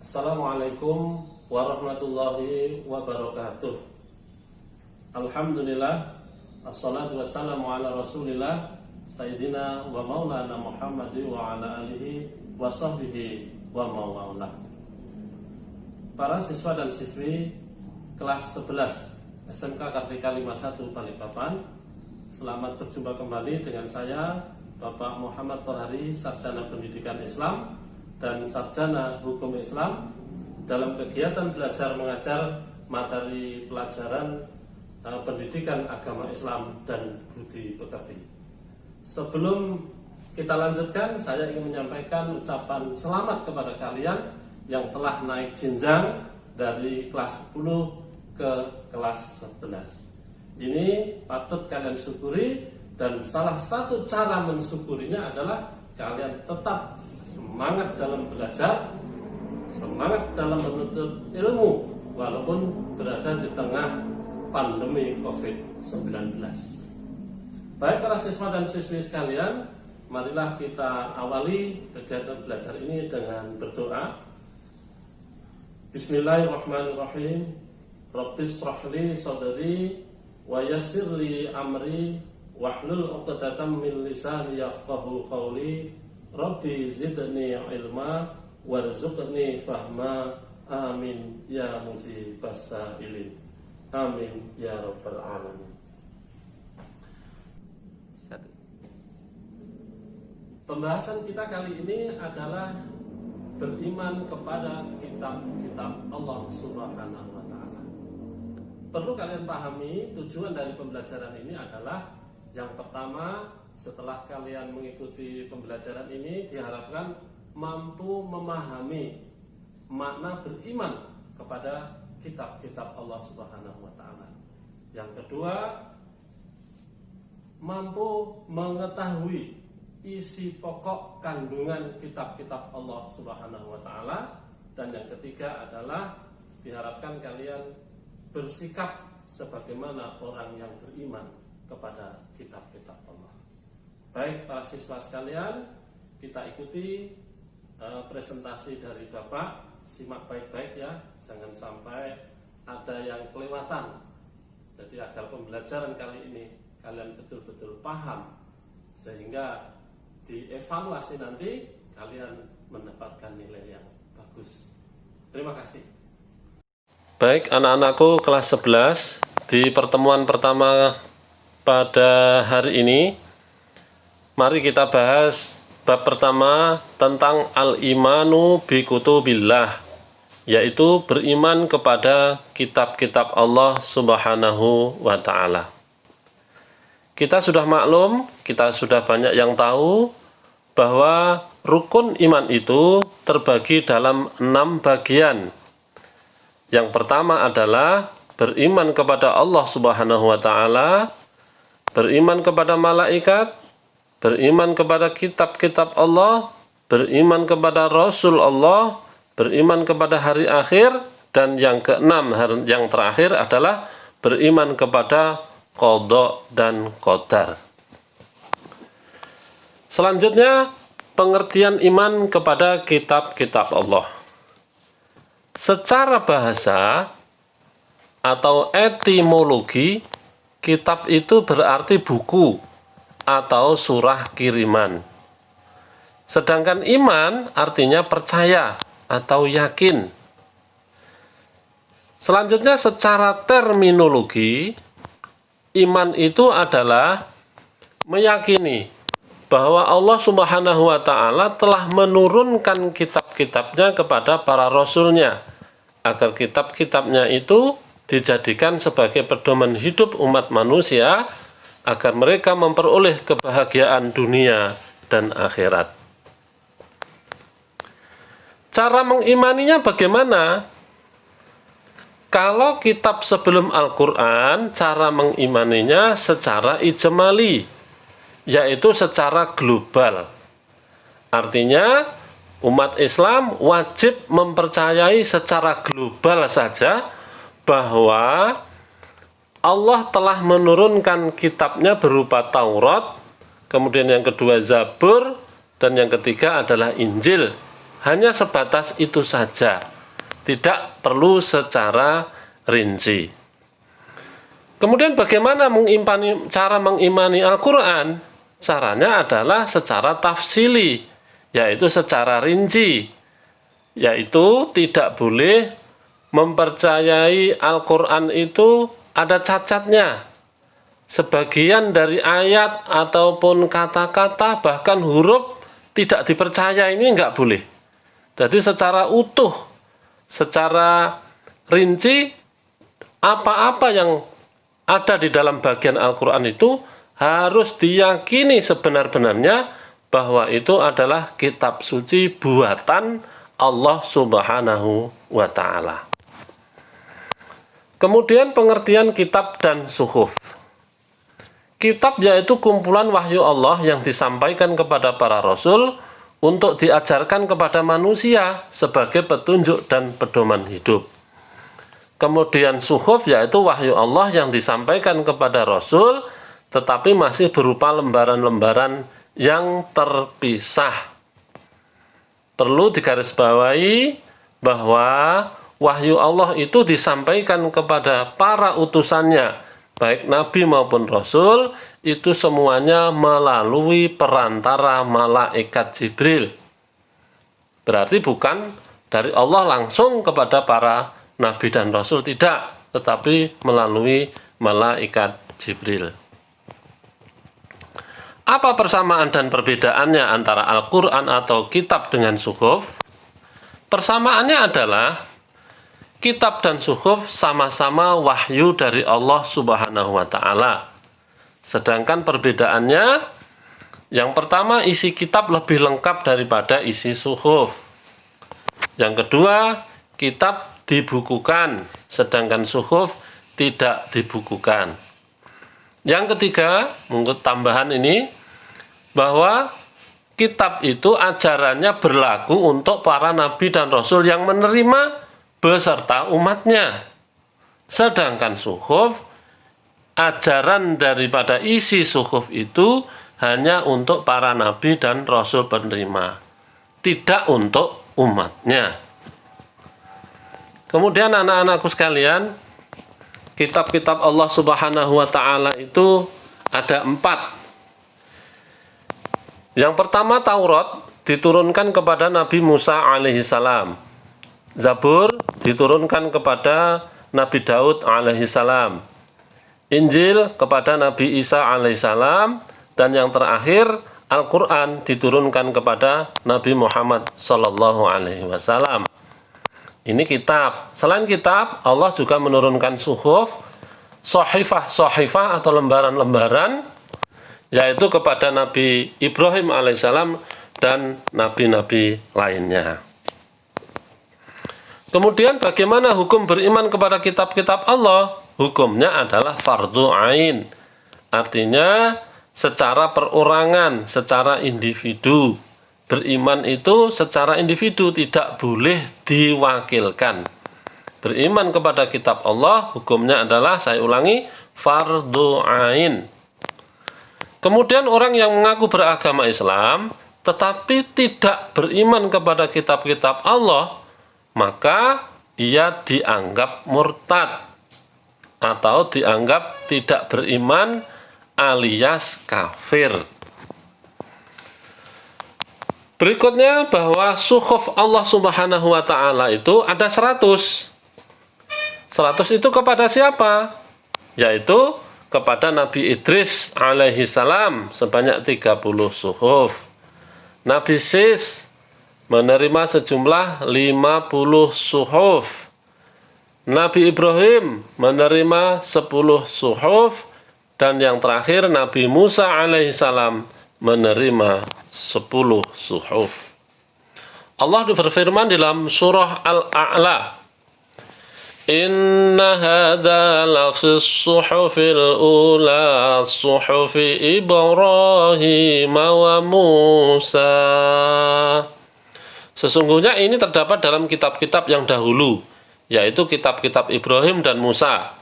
Assalamualaikum warahmatullahi wabarakatuh. Alhamdulillah, assalatu wassalamu ala rasulillah Sayyidina wa maulana Muhammadi wa ala alihi wa sahbihi wa mawala. Para siswa dan siswi kelas 11 SMK Kartika 51 Balikpapan, selamat berjumpa kembali dengan saya Bapak Muhammad Tohari, Sarjana Pendidikan Islam dan Sarjana Hukum Islam, dalam kegiatan belajar mengajar materi pelajaran pendidikan agama Islam dan budi pekerti. Sebelum kita lanjutkan, saya ingin menyampaikan ucapan selamat kepada kalian yang telah naik jenjang dari kelas 10 ke kelas 11. Ini patut kalian syukuri, dan salah satu cara mensyukurinya adalah kalian tetap semangat dalam belajar, semangat dalam menuntut ilmu, walaupun berada di tengah pandemi COVID-19. Baik para siswa dan siswi sekalian, marilah kita awali kegiatan belajar ini dengan berdoa. Bismillahirrahmanirrahim. Rabbis shrahli sadri wa yassirli amri wahlul 'uqdatam min lisani yafqahu qawli. Rabbi zidni ilma warzuqni fahma. Amin ya mujibas sa'ilin. Amin ya rabbal alamin. Pembahasan kita kali ini adalah beriman kepada kitab-kitab Allah Subhanahu wa ta'ala. Perlu kalian pahami, tujuan dari pembelajaran ini adalah yang pertama, setelah kalian mengikuti pembelajaran ini, diharapkan mampu memahami makna beriman kepada kitab-kitab Allah Subhanahu wa ta'ala. Yang kedua, mampu mengetahui isi pokok kandungan kitab-kitab Allah Subhanahu wa ta'ala. Dan yang ketiga adalah diharapkan kalian bersikap sebagaimana orang yang beriman kepada kitab-kitab Allah. Baik para siswa sekalian, kita ikuti presentasi dari Bapak. Simak baik-baik ya, jangan sampai ada yang kelewatan. Jadi agar pembelajaran kali ini kalian betul-betul paham, sehingga dievaluasi nanti kalian mendapatkan nilai yang bagus. Terima kasih. Baik anak-anakku kelas 11, di pertemuan pertama pada hari ini, mari kita bahas bab pertama tentang al-imanu bi kutubillah, yaitu beriman kepada kitab-kitab Allah Subhanahu wa ta'ala. Kita sudah maklum, kita sudah banyak yang tahu bahwa rukun iman itu terbagi dalam 6 bagian. Yang pertama adalah beriman kepada Allah Subhanahu wa ta'ala, beriman kepada malaikat, beriman kepada kitab-kitab Allah, beriman kepada Rasul Allah, beriman kepada hari akhir, dan yang keenam, yang terakhir adalah beriman kepada qada dan qadar. Selanjutnya, pengertian iman kepada kitab-kitab Allah. Secara bahasa atau etimologi, kitab itu berarti buku atau surah kiriman. Sedangkan iman artinya percaya atau yakin. Selanjutnya, secara terminologi, iman itu adalah meyakini bahwa Allah Subhanahu wa ta'ala telah menurunkan kitab-kitabnya kepada para rasulnya, agar kitab-kitabnya itu dijadikan sebagai pedoman hidup umat manusia, agar mereka memperoleh kebahagiaan dunia dan akhirat. Cara mengimaninya bagaimana? Kalau kitab sebelum Al-Quran, cara mengimaninya secara ijmali, yaitu secara global. Artinya, umat Islam wajib mempercayai secara global saja bahwa Allah telah menurunkan kitabnya berupa Taurat, kemudian yang kedua Zabur, dan yang ketiga adalah Injil. hanya sebatas itu saja, tidak perlu secara rinci. Kemudian bagaimana cara mengimani Al-Quran? Caranya adalah secara tafsili, yaitu secara rinci, yaitu tidak boleh mempercayai Al-Quran itu ada cacatnya. Sebagian dari ayat ataupun kata-kata bahkan huruf tidak dipercaya, ini enggak boleh. Jadi secara utuh, secara rinci, apa-apa yang ada di dalam bagian Al-Quran itu harus diyakini sebenar-benarnya bahwa itu adalah kitab suci buatan Allah Subhanahu wa Ta'ala. Kemudian pengertian kitab dan suhuf. Kitab yaitu kumpulan wahyu Allah yang disampaikan kepada para rasul untuk diajarkan kepada manusia sebagai petunjuk dan pedoman hidup. Kemudian suhuf yaitu wahyu Allah yang disampaikan kepada rasul tetapi masih berupa lembaran-lembaran yang terpisah. Perlu digarisbawahi bahwa wahyu Allah itu disampaikan kepada para utusannya, baik nabi maupun rasul, itu semuanya melalui perantara malaikat Jibril. Berarti bukan dari Allah langsung kepada para nabi dan rasul, tidak, tetapi melalui malaikat Jibril. Apa persamaan dan perbedaannya antara Al-Quran atau kitab dengan suhuf? Persamaannya adalah kitab dan suhuf sama-sama wahyu dari Allah Subhanahu wa Ta'ala. Sedangkan perbedaannya, yang pertama, isi kitab lebih lengkap daripada isi suhuf. Yang kedua, kitab dibukukan, sedangkan suhuf tidak dibukukan. Yang ketiga, menurut tambahan ini, bahwa kitab itu ajarannya berlaku untuk para nabi dan rasul yang menerima beserta umatnya. Sedangkan suhuf, ajaran daripada isi suhuf itu hanya untuk para nabi dan rasul penerima, tidak untuk umatnya. Kemudian anak-anakku sekalian, kitab-kitab Allah Subhanahu wa Ta'ala itu ada 4. Yang pertama, Taurat diturunkan kepada Nabi Musa alaihissalam. Zabur diturunkan kepada Nabi Daud alaihissalam. Injil kepada Nabi Isa alaihissalam. Dan yang terakhir, Al-Quran diturunkan kepada Nabi Muhammad sallallahu alaihi wasallam. Ini kitab. Selain kitab, Allah juga menurunkan suhuf, sohifah atau lembaran-lembaran, yaitu kepada Nabi Ibrahim alaihissalam dan nabi-nabi lainnya. Kemudian bagaimana hukum beriman kepada kitab-kitab Allah? Hukumnya adalah fardu ain. Artinya secara perorangan, secara individu. Beriman itu secara individu, tidak boleh diwakilkan. Beriman kepada kitab Allah, hukumnya adalah, saya ulangi, fardu ain. Kemudian orang yang mengaku beragama Islam, tetapi tidak beriman kepada kitab-kitab Allah, maka ia dianggap murtad atau dianggap tidak beriman alias kafir. Berikutnya, bahwa suhuf Allah Subhanahu wa Ta'ala itu ada 100. 100 itu kepada siapa? Yaitu kepada Nabi Idris alaihi salam sebanyak 30 suhuf. Nabi Sis menerima sejumlah 50 suhuf. Nabi Ibrahim menerima 10 suhuf. Dan yang terakhir, Nabi Musa alaihi salam menerima 10 suhuf. Allah berfirman dalam surah Al-A'la, Inna hadza lafis suhufil ula suhufi Ibrahim wa Musa. Sesungguhnya ini terdapat dalam kitab-kitab yang dahulu, yaitu kitab-kitab Ibrahim dan Musa.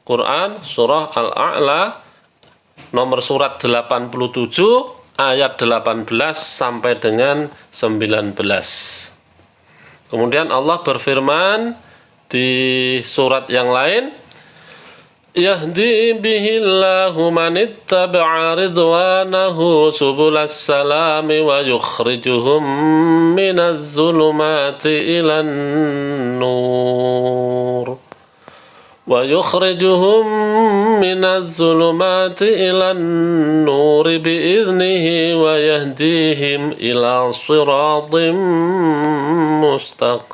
Quran surah Al-A'la nomor surat 87 ayat 18 sampai dengan 19. Kemudian Allah berfirman di surat yang lain, yahdi bihillahu man ittaba'a ridwanahu subulas salami wa yukhrijuhum minaz zulumati ilan nur biiznihi wa yahdihim ila siratim mustaqim.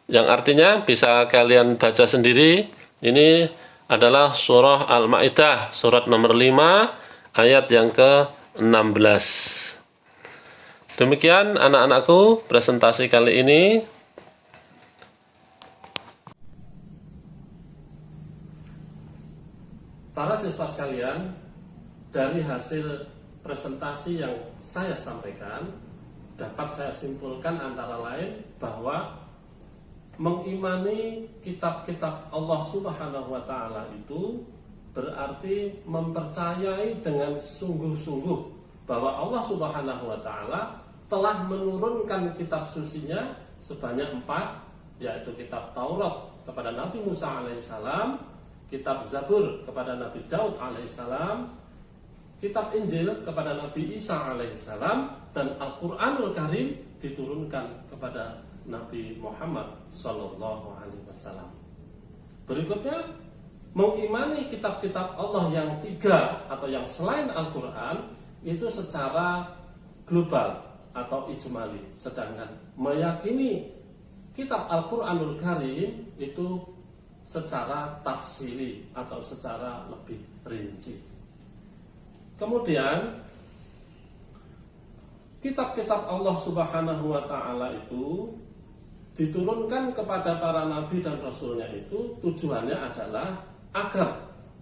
Yang artinya bisa kalian baca sendiri. Ini adalah surah Al-Maidah, surat nomor 5 ayat yang ke-16. Demikian anak-anakku presentasi kali ini. Para siswa sekalian, dari hasil presentasi yang saya sampaikan, dapat saya simpulkan antara lain bahwa mengimani kitab-kitab Allah Subhanahu wa Ta'ala itu berarti mempercayai dengan sungguh-sungguh bahwa Allah Subhanahu wa Ta'ala telah menurunkan kitab sucinya sebanyak 4, yaitu kitab Taurat kepada Nabi Musa alaihissalam, kitab Zabur kepada Nabi Daud alaihissalam, kitab Injil kepada Nabi Isa alaihissalam, dan Al-Quranul Karim diturunkan kepada Nabi Muhammad sallallahu alaihi wasallam. Berikutnya, mengimani kitab-kitab Allah yang 3 atau yang selain Al-Quran itu secara global atau ijmali, sedangkan meyakini kitab Al-Quranul Karim itu secara tafsiri atau secara lebih rinci. Kemudian kitab-kitab Allah Subhanahu wa Ta'ala itu diturunkan kepada para nabi dan rasulnya itu tujuannya adalah agar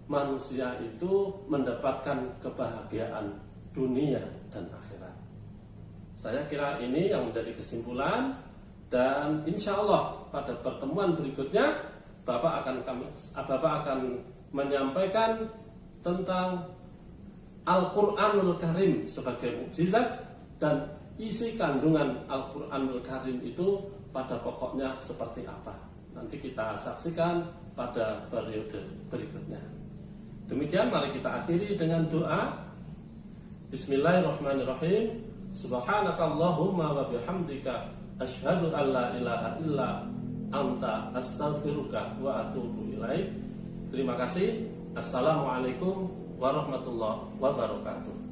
manusia itu mendapatkan kebahagiaan dunia dan akhirat. Saya kira ini yang menjadi kesimpulan, dan insya Allah pada pertemuan berikutnya Bapak akan menyampaikan tentang Al-Quranul Karim sebagai mukjizat, dan isi kandungan Al-Quranul Karim itu pada pokoknya seperti apa. Nanti kita saksikan pada periode berikutnya. Demikian, mari kita akhiri dengan doa. Bismillahirrahmanirrahim. Subhanakallahumma wa bihamdika asyhadu an la ilaha illa anta astaghfiruka wa atubu ilaik. Terima kasih. Assalamualaikum warahmatullahi wabarakatuh.